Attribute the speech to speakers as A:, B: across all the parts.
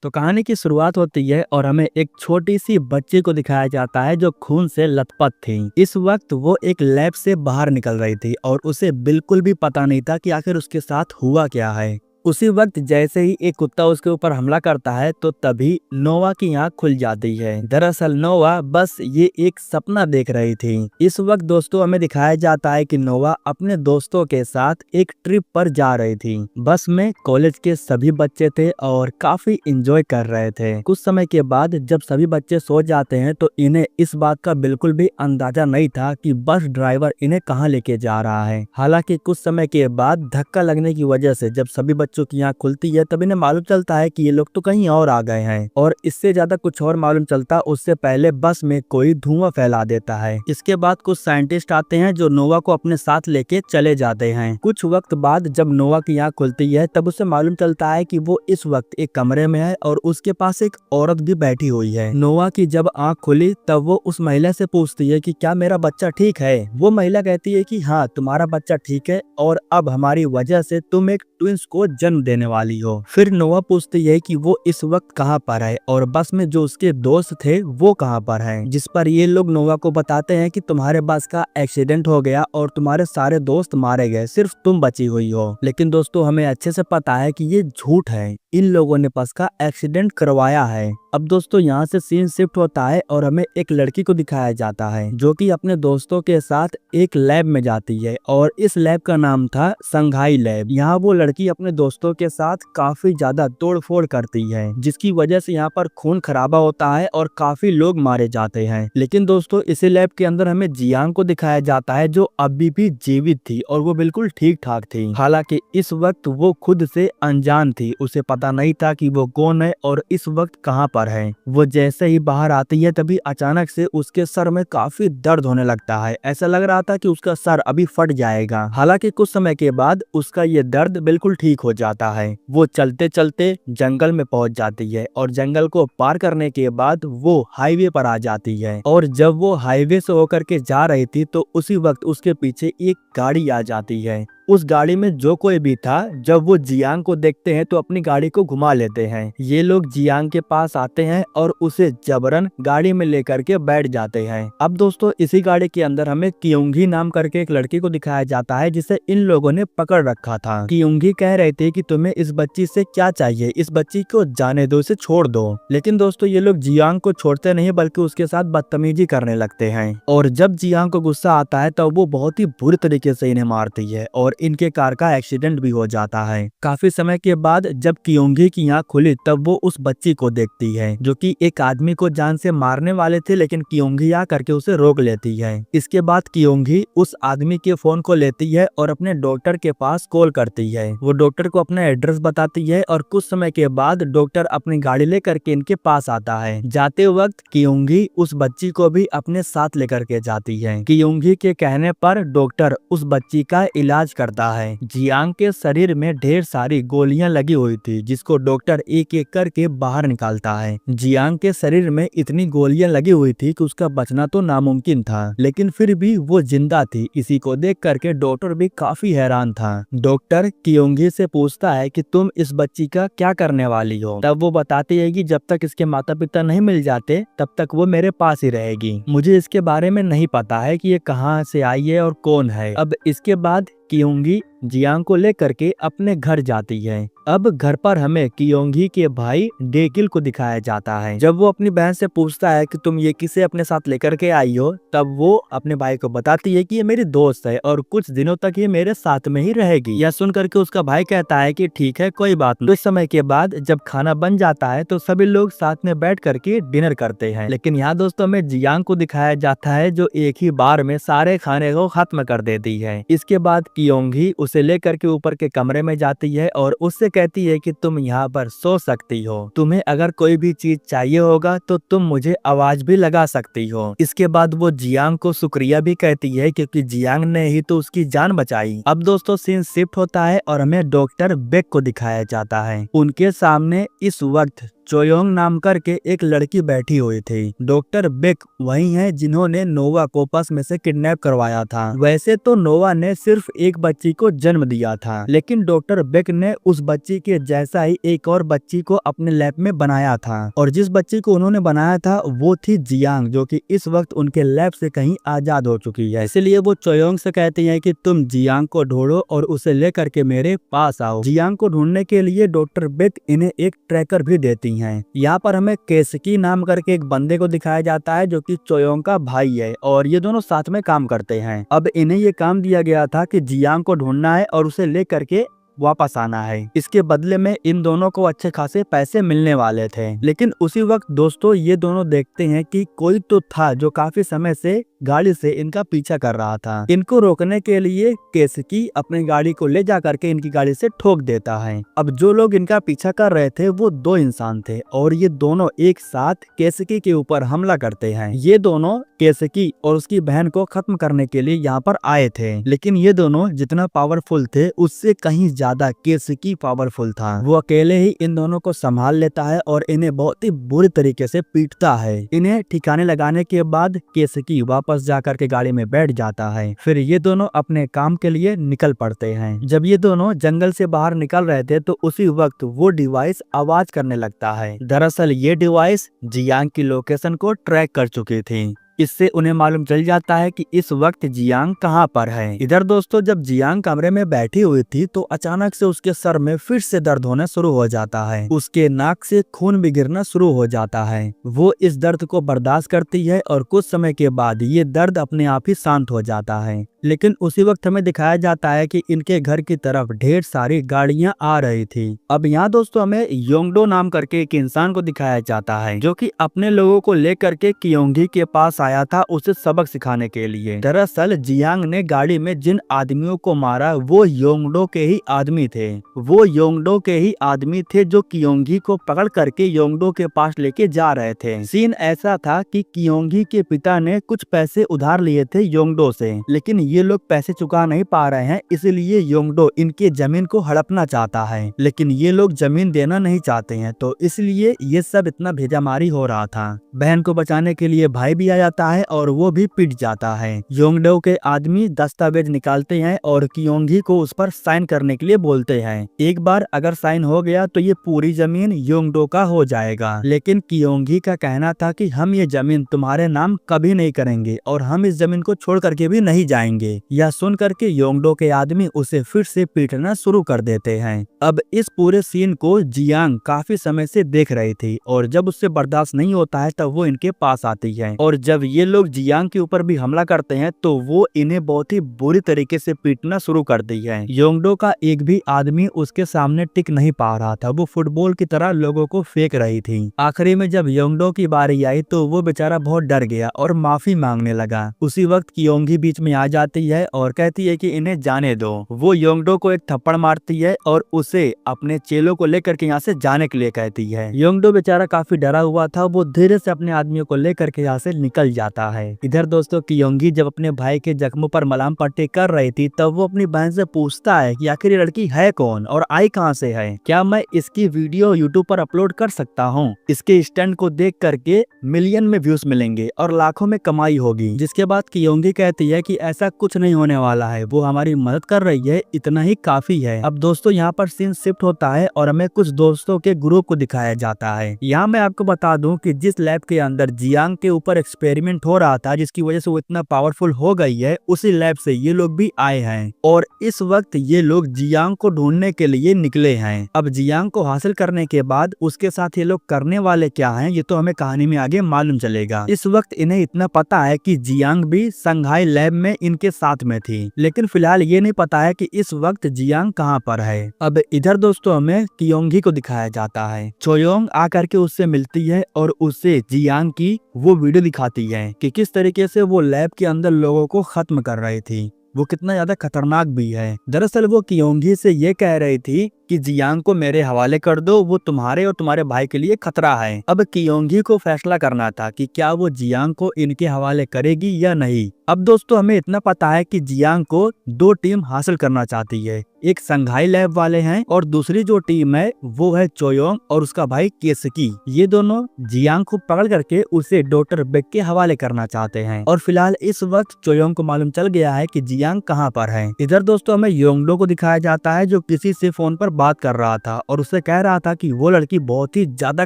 A: तो कहानी की शुरुआत होती है और हमें एक छोटी सी बच्ची को दिखाया जाता है जो खून से लथपथ थी। इस वक्त वो एक लैब से बाहर निकल रही थी और उसे बिल्कुल भी पता नहीं था कि आखिर उसके साथ हुआ क्या है। उसी वक्त जैसे ही एक कुत्ता उसके ऊपर हमला करता है तो तभी नोवा की आंख खुल जाती है। दरअसल नोवा बस ये एक सपना देख रही थी। इस वक्त दोस्तों हमें दिखाया जाता है कि नोवा अपने दोस्तों के साथ एक ट्रिप पर जा रही थी। बस में कॉलेज के सभी बच्चे थे और काफी एंजॉय कर रहे थे। कुछ समय के बाद जब सभी बच्चे सो जाते हैं तो इन्हें इस बात का बिल्कुल भी अंदाजा नहीं था कि बस ड्राइवर इन्हें कहाँ लेके जा रहा है। हालांकि कुछ समय के बाद धक्का लगने की वजह से जब सभी बच्चों की आंख खुलती है तब इन्हें मालूम चलता है कि ये लोग तो कहीं और आ गए हैं और इससे ज्यादा कुछ और मालूम चलता उससे पहले बस में कोई धुआं फैला देता है। इसके बाद कुछ साइंटिस्ट आते हैं जो नोवा को अपने साथ लेके चले जाते हैं। कुछ वक्त बाद जब नोवा की आंख खुलती है तब उसे मालूम चलता है कि वो इस वक्त एक कमरे में है और उसके पास एक औरत भी बैठी हुई है। नोवा की जब आंख खुली तब वो उस महिला से पूछती है कि क्या मेरा बच्चा ठीक है। वो महिला कहती है कि हाँ तुम्हारा बच्चा ठीक है और अब हमारी वजह से तुम एक ट्विंस को जन्म देने वाली हो। फिर नोवा पूछती है कि वो इस वक्त कहाँ पर है और बस में जो उसके दोस्त थे वो कहाँ पर हैं। जिस पर ये लोग नोवा को बताते हैं कि तुम्हारे बस का एक्सीडेंट हो गया और तुम्हारे सारे दोस्त मारे गए, सिर्फ तुम बची हुई हो। लेकिन दोस्तों हमें अच्छे से पता है कि ये झूठ है, इन लोगों ने बस का एक्सीडेंट करवाया है। अब दोस्तों यहाँ से सीन शिफ्ट होता है और हमें एक लड़की को दिखाया जाता है जो कि अपने दोस्तों के साथ एक लैब में जाती है और इस लैब का नाम था संघाई लैब। यहाँ वो लड़की अपने दोस्तों के साथ काफी ज्यादा तोड़फोड़ करती है जिसकी वजह से यहाँ पर खून खराबा होता है और काफी लोग मारे जाते हैं। लेकिन दोस्तों इसी लैब के अंदर हमें जियांग को दिखाया जाता है जो अभी भी जीवित थी और वो बिल्कुल ठीक ठाक थी। हालांकि इस वक्त वो खुद से अनजान थी, उसे पता नहीं था कि वो कौन है और इस वक्त कहाँ पर है। वो जैसे ही बाहर आती है तभी अचानक से उसके सर में काफी दर्द होने लगता है। ऐसा लग रहा था कि उसका सर अभी फट जाएगा। हालांकि कुछ समय के बाद उसका ये दर्द बिल्कुल ठीक हो जाता है। वो चलते चलते जंगल में पहुंच जाती है और जंगल को पार करने के बाद वो हाईवे पर आ जाती है और जब वो हाईवे से होकर के जा रही थी तो उसी वक्त उसके पीछे एक गाड़ी आ जाती है। उस गाड़ी में जो कोई भी था जब वो जियांग को देखते हैं तो अपनी गाड़ी को घुमा लेते हैं। ये लोग जियांग के पास आते हैं और उसे जबरन गाड़ी में लेकर के बैठ जाते हैं। अब दोस्तों इसी गाड़ी के अंदर हमें कियोंगी नाम करके एक लड़की को दिखाया जाता है जिसे इन लोगों ने पकड़ रखा था। कियोंगी कह रहे थे कि तुम्हें इस बच्ची से क्या चाहिए, इस बच्ची को जाने दो, इसे छोड़ दो। लेकिन दोस्तों ये लोग जियांग को छोड़ते नहीं बल्कि उसके साथ बदतमीजी करने लगते हैं और जब जियांग को गुस्सा आता है तब वो बहुत ही बुरी तरीके से इन्हें मारती है और इनके कार का एक्सीडेंट भी हो जाता है। काफी समय के बाद जब कियोंगी की आंख खुली तब वो उस बच्ची को देखती है जो कि एक आदमी को जान से मारने वाले थे, लेकिन कियोंगी आ करके उसे रोक लेती है। इसके बाद कियोंगी उस आदमी के फोन को लेती है और अपने डॉक्टर के पास कॉल करती है। वो डॉक्टर को अपना एड्रेस बताती है और कुछ समय के बाद डॉक्टर अपनी गाड़ी लेकर के इनके पास आता है। जाते वक्त कियोंगी उस बच्ची को भी अपने साथ लेकर के जाती है। कियोंगी के कहने पर डॉक्टर उस बच्ची का इलाज करता है। जियांग के शरीर में ढेर सारी गोलियां लगी हुई थी जिसको डॉक्टर एक एक करके बाहर निकालता है। जियांग के शरीर में इतनी गोलियां लगी हुई थी कि उसका बचना तो नामुमकिन था, लेकिन फिर भी वो जिंदा थी। इसी को देख करके डॉक्टर भी काफी हैरान था। डॉक्टर कियोंगी से पूछता है कि तुम इस बच्ची का क्या करने वाली हो। तब वो बताती है कि जब तक इसके माता पिता नहीं मिल जाते तब तक वो मेरे पास ही रहेगी। मुझे इसके बारे में नहीं पता है कि ये कहाँ से आई है और कौन है। अब इसके बाद कियोंगी जियांग को लेकर के अपने घर जाती है। अब घर पर हमें कियोंगी के भाई डेकिल को दिखाया जाता है। जब वो अपनी बहन से पूछता है कि तुम ये किसे अपने साथ लेकर के आई हो तब वो अपने भाई को बताती है कि ये मेरी दोस्त है और कुछ दिनों तक ये मेरे साथ में ही रहेगी। यह सुन करके उसका भाई कहता है कि ठीक है कोई बात नहीं। कुछ समय के बाद जब खाना बन जाता है तो सभी लोग साथ में बैठ करके डिनर करते हैं। लेकिन यहाँ दोस्तों में जियांग को दिखाया जाता है जो एक ही बार में सारे खाने को खत्म कर देती है। इसके बाद कियोंगी उसे लेकर के ऊपर के कमरे में जाती है और उससे कहती है कि तुम यहाँ पर सो सकती हो, तुम्हें अगर कोई भी चीज चाहिए होगा तो तुम मुझे आवाज भी लगा सकती हो। इसके बाद वो जियांग को शुक्रिया भी कहती है क्योंकि जियांग ने ही तो उसकी जान बचाई। अब दोस्तों सीन शिफ्ट होता है और हमें डॉक्टर बेक को दिखाया जाता है। उनके सामने इस वक्त चोयोंग नाम करके एक लड़की बैठी हुई थी। डॉक्टर बेक वही है जिन्होंने नोवा को पस में से किडनैप करवाया था। वैसे तो नोवा ने सिर्फ एक बच्ची को जन्म दिया था, लेकिन डॉक्टर बेक ने उस बच्ची के जैसा ही एक और बच्ची को अपने लैब में बनाया था, और जिस बच्ची को उन्होंने बनाया था वो थी जियांग, जो कि इस वक्त उनके लैब से कहीं आजाद हो चुकी है। इसलिए वो चोयोंग से कहती है कि तुम जियांग को ढूंढो और उसे लेकर के मेरे पास आओ। जियांग को ढूंढने के लिए डॉक्टर बेक इन्हें एक ट्रैकर भी देती हैं। यहाँ पर हमें केसकी नाम करके एक बंदे को दिखाया जाता है जो कि चोयोंग का भाई है, और ये दोनों साथ में काम करते हैं। अब इन्हें ये काम दिया गया था कि जियांग को ढूंढना है और उसे ले करके वापस आना है। इसके बदले में इन दोनों को अच्छे खासे पैसे मिलने वाले थे। लेकिन उसी वक्त दोस्तों ये दोनों देखते हैं कि कोई तो था जो काफी समय से गाड़ी से इनका पीछा कर रहा था। इनको रोकने के लिए केसकी अपनी गाड़ी को ले जा करके इनकी गाड़ी से ठोक देता है। अब जो लोग इनका पीछा कर रहे थे वो दो इंसान थे, और ये दोनों एक साथ केसकी के ऊपर हमला करते हैं। ये दोनों केसकी और उसकी बहन को खत्म करने के लिए यहाँ पर आए थे, लेकिन ये दोनों जितना पावरफुल थे उससे कहीं ज्यादा केसकी पावरफुल था। वो अकेले ही इन दोनों को संभाल लेता है और इन्हें बहुत ही बुरी तरीके से पीटता है। इन्हें ठिकाने लगाने के बाद केसकी वापस जाकर के गाड़ी में बैठ जाता है। फिर ये दोनों अपने काम के लिए निकल पड़ते हैं। जब ये दोनों जंगल से बाहर निकल रहे थे तो उसी वक्त वो डिवाइस आवाज करने लगता है। दरअसल ये डिवाइस जियांग की लोकेशन को ट्रैक कर चुकी थी। इससे उन्हें मालूम चल जाता है कि इस वक्त जियांग कहाँ पर है। इधर दोस्तों जब जियांग कमरे में बैठी हुई थी तो अचानक से उसके सर में फिर से दर्द होना शुरू हो जाता है। उसके नाक से खून भी गिरना शुरू हो जाता है। वो इस दर्द को बर्दाश्त करती है और कुछ समय के बाद ये दर्द अपने आप ही शांत हो जाता है। लेकिन उसी वक्त हमें दिखाया जाता है कि इनके घर की तरफ ढेर सारी गाड़ियां आ रही थी। अब यहाँ दोस्तों हमें योंगडो नाम करके एक इंसान को दिखाया जाता है जो कि अपने लोगों को लेकर के कियोंगी के पास आया था उसे सबक सिखाने के लिए। दरअसल जियांग ने गाड़ी में जिन आदमियों को मारा वो योंगडो के ही आदमी थे। वो योंगडो के ही आदमी थे जो कियोंगी को पकड़ करके योंगडो के पास लेके जा रहे थे। सीन ऐसा था कि कियोंगी के पिता ने कुछ पैसे उधार लिए थे योंगडो से, लेकिन ये लोग पैसे चुका नहीं पा रहे हैं, इसलिए योंगडो इनके जमीन को हड़पना चाहता है, लेकिन ये लोग जमीन देना नहीं चाहते हैं, तो इसलिए ये सब इतना भेजामारी हो रहा था। बहन को बचाने के लिए भाई भी आ जाता है और वो भी पिट जाता है। योंगडो के आदमी दस्तावेज निकालते हैं और कियोंगी को उस पर साइन करने के लिए बोलते हैं। एक बार अगर साइन हो गया तो ये पूरी जमीन योंगडो का हो जाएगा, लेकिन कियोंगी का कहना था कि हम ये जमीन तुम्हारे नाम कभी नहीं करेंगे और हम इस जमीन को छोड़ करके भी नहीं जाएंगे। यह सुन करके योंगडो के आदमी उसे फिर से पीटना शुरू कर देते हैं। अब इस पूरे सीन को जियांग काफी समय से देख रही थी और जब उससे बर्दाश्त नहीं होता है तब वो इनके पास आती है, और जब ये लोग जियांग के ऊपर भी हमला करते हैं तो वो इन्हें बहुत ही बुरी तरीके से पीटना शुरू करती है। योंगडो का एक भी आदमी उसके सामने टिक नहीं पा रहा था, वो फुटबॉल की तरह लोगों को फेंक रही थी। आखिरी में जब योंगडो की बारी आई तो वो बेचारा बहुत डर गया और माफी मांगने लगा। उसी वक्त कियोंगी बीच में आ जाती है और कहती है कि इन्हें जाने दो। वो योंगडो को एक थप्पड़ मारती है और उसे अपने चेलों को लेकर के यहाँ से जाने के लिए कहती है। योंगडो बेचारा काफी डरा हुआ था, वो धीरे से अपने आदमियों को लेकर के यहाँ से निकल जाता है। इधर दोस्तों कियोंगी जब अपने भाई के जख्मों पर मलहम पट्टी कर रही थी तब वो अपनी बहन से पूछता है कि आखिर ये लड़की है कौन और आई कहाँ से है, क्या मैं इसकी वीडियो यूट्यूब पर अपलोड कर सकता हूँ। इसके स्टंट को देख करके मिलियन में व्यूज मिलेंगे और लाखों में कमाई होगी। जिसके बाद कियोंगी कहती है कि ऐसा कुछ नहीं होने वाला है, वो हमारी मदद कर रही है, इतना ही काफी है। अब दोस्तों यहाँ पर सीन शिफ्ट होता है और हमें कुछ दोस्तों के ग्रुप को दिखाया जाता है। यहाँ मैं आपको बता दूं कि जिस लैब के अंदर जियांग के ऊपर एक्सपेरिमेंट हो रहा था जिसकी वजह से वो इतना पावरफुल हो गई है, उसी लैब से ये लोग भी आए हैं और इस वक्त ये लोग जियांग को ढूंढने के लिए निकले हैं। अब जियांग को हासिल करने के बाद उसके साथ ये लोग करने वाले क्या हैं ये तो हमें कहानी में आगे मालूम चलेगा। इस वक्त इन्हें इतना पता है कि जियांग भी संघाई लैब में इनके साथ में थी, लेकिन फिलहाल ये नहीं पता है कि इस वक्त जियांग कहाँ पर है। अब इधर दोस्तों हमें कियोंगी को दिखाया जाता है। चोयोंग आकर के उससे मिलती है और उससे जियांग की वो वीडियो दिखाती है कि किस तरीके से वो लैब के अंदर लोगों को खत्म कर रही थी, वो कितना ज्यादा खतरनाक भी है। दरअसल वो कियोंगी से ये कह रही थी कि जियांग को मेरे हवाले कर दो, वो तुम्हारे और तुम्हारे भाई के लिए खतरा है। अब कियोंगी को फैसला करना था कि क्या वो जियांग को इनके हवाले करेगी या नहीं। अब दोस्तों हमें इतना पता है कि जियांग को दो टीम हासिल करना चाहती है, एक संघाई लैब वाले हैं और दूसरी जो टीम है वो है चोयोंग और उसका भाई केसकी। ये दोनों जियांग को पकड़ करके उसे डॉक्टर बेक के हवाले करना चाहते हैं और फिलहाल इस वक्त चोयोंग को मालूम चल गया है कि जियांग कहाँ पर है। इधर दोस्तों हमें योंगडो को दिखाया जाता है जो किसी से फोन पर बात कर रहा था और उससे कह रहा था कि वो लड़की बहुत ही ज्यादा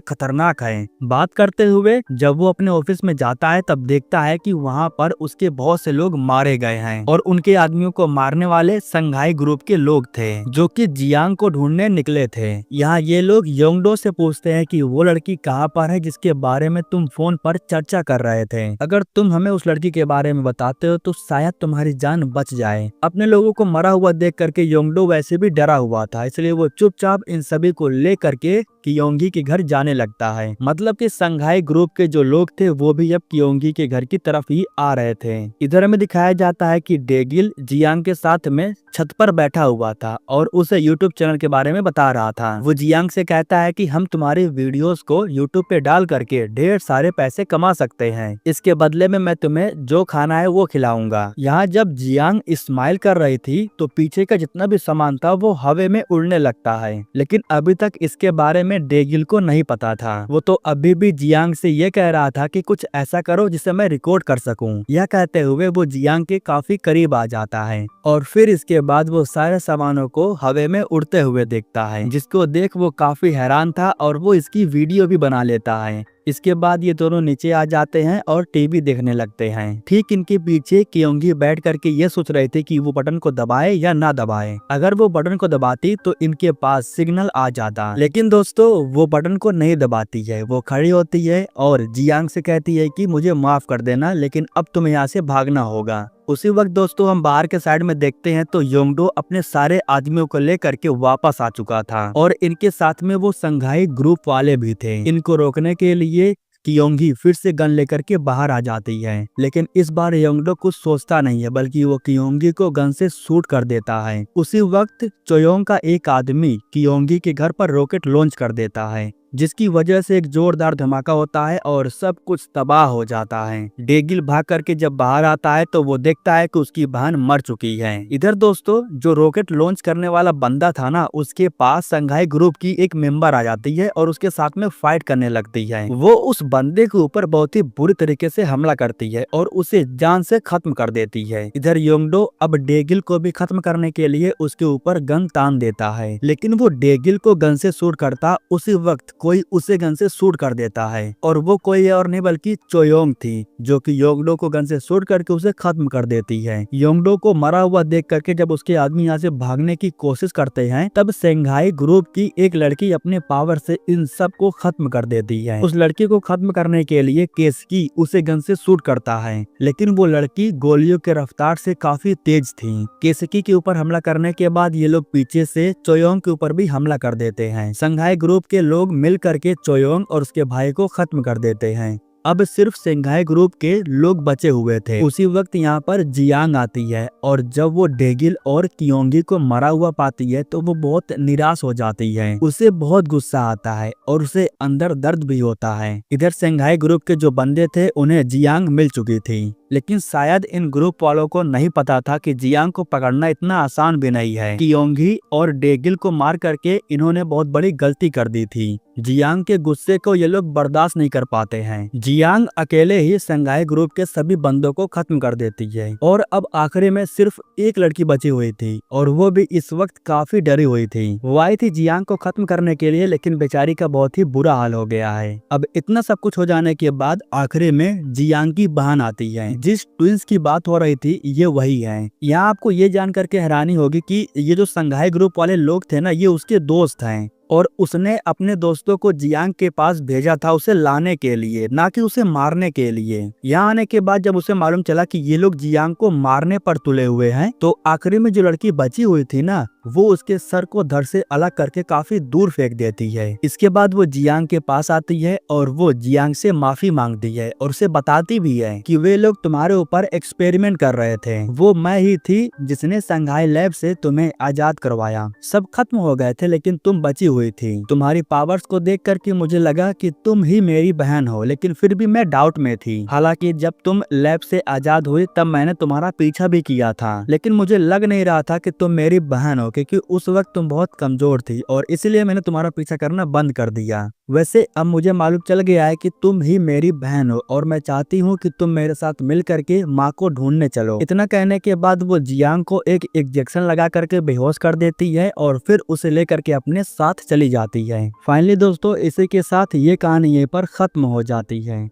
A: खतरनाक है। बात करते हुए जब वो अपने ऑफिस में जाता है तब देखता है कि वहाँ पर उसके बहुत से लोग मारे गए हैं और उनके आदमियों को मारने वाले संघाई ग्रुप के लोग थे जो कि जियांग को ढूंढने निकले थे। यहाँ ये लोग योंगडो से पूछते हैं कि वो लड़की कहाँ पर है जिसके बारे में तुम फोन पर चर्चा कर रहे थे। अगर तुम हमें उस लड़की के बारे में बताते हो तो शायद तुम्हारी जान बच जाए। अपने लोगों को मरा हुआ देख करके योंगडो वैसे भी डरा हुआ था, इसलिए वो चुपचाप इन सभी को ले करके कियोंगी के घर जाने लगता है। मतलब कि संघाई ग्रुप के जो लोग थे वो भी अब कियोंगी के घर की तरफ ही आ रहे थे। इधर हमें दिखाया जाता है कि डेगिल जियांग के साथ में छत पर बैठा हुआ था और उसे यूट्यूब चैनल के बारे में बता रहा था। वो जियांग से कहता है कि हम तुम्हारी वीडियोस को यूट्यूब पे डाल करके ढेर सारे पैसे कमा सकते हैं, इसके बदले में मैं तुम्हें जो खाना है वो खिलाऊंगा। यहाँ जब जियांग स्माइल कर रही थी तो पीछे का जितना भी सामान था वो हवा में उड़ने लगता है, लेकिन अभी तक इसके बारे में डेगिल को नहीं पता था। वो तो अभी भी जियांग से ये कह रहा था कि कुछ ऐसा करो जिसे मैं रिकॉर्ड कर सकूं। यह कहते हुए वो जियांग के काफी करीब आ जाता है और फिर इसके बाद वो सारे सामानों को हवा में उड़ते हुए देखता है, जिसको देख वो काफी हैरान था और वो इसकी वीडियो भी बना लेता है। इसके बाद ये दोनों नीचे आ जाते हैं और टीवी देखने लगते हैं। ठीक इनके पीछे कियोंगी बैठ करके ये सोच रहे थे कि वो बटन को दबाए या ना दबाए। अगर वो बटन को दबाती तो इनके पास सिग्नल आ जाता, लेकिन दोस्तों वो बटन को नहीं दबाती है। वो खड़ी होती है और जियांग से कहती है कि मुझे माफ कर देना, लेकिन अब तुम्हें यहाँ से भागना होगा। उसी वक्त दोस्तों हम बाहर के साइड में देखते हैं तो योंगडो अपने सारे आदमियों को लेकर के वापस आ चुका था और इनके साथ में वो संघाई ग्रुप वाले भी थे। इनको रोकने के लिए कियोंगी फिर से गन लेकर के बाहर आ जाती है, लेकिन इस बार योंगडो कुछ सोचता नहीं है बल्कि वो कियोंगी को गन से शूट कर देता है। उसी वक्त चोयोंग का एक आदमी कियोंगी के घर पर रॉकेट लॉन्च कर देता है, जिसकी वजह से एक जोरदार धमाका होता है और सब कुछ तबाह हो जाता है। डेगिल भाग करके जब बाहर आता है तो वो देखता है कि उसकी बहन मर चुकी है। इधर दोस्तों जो रॉकेट लॉन्च करने वाला बंदा था ना, उसके पास संघाई ग्रुप की एक मेंबर आ जाती है और उसके साथ में फाइट करने लगती है। वो उस बंदे के ऊपर बहुत ही बुरी तरीके से हमला करती है और उसे जान से खत्म कर देती है। इधर योंगडो अब डेगिल को भी खत्म करने के लिए उसके ऊपर गन तान देता है, लेकिन वो डेगिल को गन से शूट करता उसी वक्त कोई उसे गन से शूट कर देता है और वो कोई और नहीं बल्कि चोयोंग थी, जो कि योंगडो को गन से शूट करके उसे खत्म कर देती है। योंगडो को मरा हुआ देख करके जब उसके आदमी यहाँ से भागने की कोशिश करते हैं तब संघाई ग्रुप की एक लड़की अपने पावर से इन सब को खत्म कर देती है। उस लड़की को खत्म करने के लिए केसकी उसे गन से शूट करता है, लेकिन वो लड़की गोलियों के रफ्तार से काफी तेज थी। केसकी के ऊपर हमला करने के बाद ये लोग पीछे से चोयोंग के ऊपर भी हमला कर देते हैं। संघाई ग्रुप के लोग मिल करके चोयोंग और उसके भाई को खत्म कर देते हैं। अब सिर्फ संघाई ग्रुप के लोग बचे हुए थे। उसी वक्त यहाँ पर जियांग आती है और जब वो डेगिल और कियोंगी को मरा हुआ पाती है तो वो बहुत निराश हो जाती है। उसे बहुत गुस्सा आता है और उसे अंदर दर्द भी होता है। इधर संघाई ग्रुप के जो बंदे थे उन्हें जियांग मिल चुकी थी, लेकिन शायद इन ग्रुप वालों को नहीं पता था कि जियांग को पकड़ना इतना आसान भी नहीं है। कियोंगी और डेगिल को मार करके इन्होंने बहुत बड़ी गलती कर दी थी। जियांग के गुस्से को ये लोग बर्दाश्त नहीं कर पाते हैं। जियांग अकेले ही संघाई ग्रुप के सभी बंदों को खत्म कर देती है और अब आखिरी में सिर्फ एक लड़की बची हुई थी और वो भी इस वक्त काफी डरी हुई थी। वो आई थी जियांग को खत्म करने के लिए, लेकिन बेचारी का बहुत ही बुरा हाल हो गया है। अब इतना सब कुछ हो जाने के बाद आखिरी में जियांग की बहन आती है। जिस ट्विंस की बात हो रही थी ये वही है। यहाँ आपको ये जान करके हैरानी होगी कि ये जो संघाई ग्रुप वाले लोग थे ना, ये उसके दोस्त हैं और उसने अपने दोस्तों को जियांग के पास भेजा था उसे लाने के लिए, ना कि उसे मारने के लिए। यहाँ आने के बाद जब उसे मालूम चला कि ये लोग जियांग को मारने पर तुले हुए हैं तो आखिरी में जो लड़की बची हुई थी ना, वो उसके सर को धड़ से अलग करके काफी दूर फेंक देती है। इसके बाद वो जियांग के पास आती है और वो जियांग से माफी मांगती है और उसे बताती भी है कि वे लोग तुम्हारे ऊपर एक्सपेरिमेंट कर रहे थे। वो मैं ही थी जिसने संघाई लैब से तुम्हें आजाद करवाया। सब खत्म हो गए थे लेकिन तुम बची हुई थी। तुम्हारी पावर्स को देख करके मुझे लगा कि तुम ही मेरी बहन हो, लेकिन फिर भी मैं डाउट में थी। हालांकि जब तुम लैब से आजाद हुई तब मैंने तुम्हारा पीछा भी किया था, लेकिन मुझे लग नहीं रहा था कि तुम मेरी बहन हो, क्योंकि उस वक्त तुम बहुत कमजोर थी और इसलिए मैंने तुम्हारा पीछा करना बंद कर दिया। वैसे अब मुझे मालूम चल गया है कि तुम ही मेरी बहन हो और मैं चाहती हूँ कि तुम मेरे साथ मिल करके माँ को ढूंढने चलो। इतना कहने के बाद वो जियांग को एक इंजेक्शन लगा करके बेहोश कर देती है और फिर उसे लेकर के अपने साथ चली जाती है। फाइनली दोस्तों, इसी के साथ ये कहानी यहीं पर खत्म हो जाती है।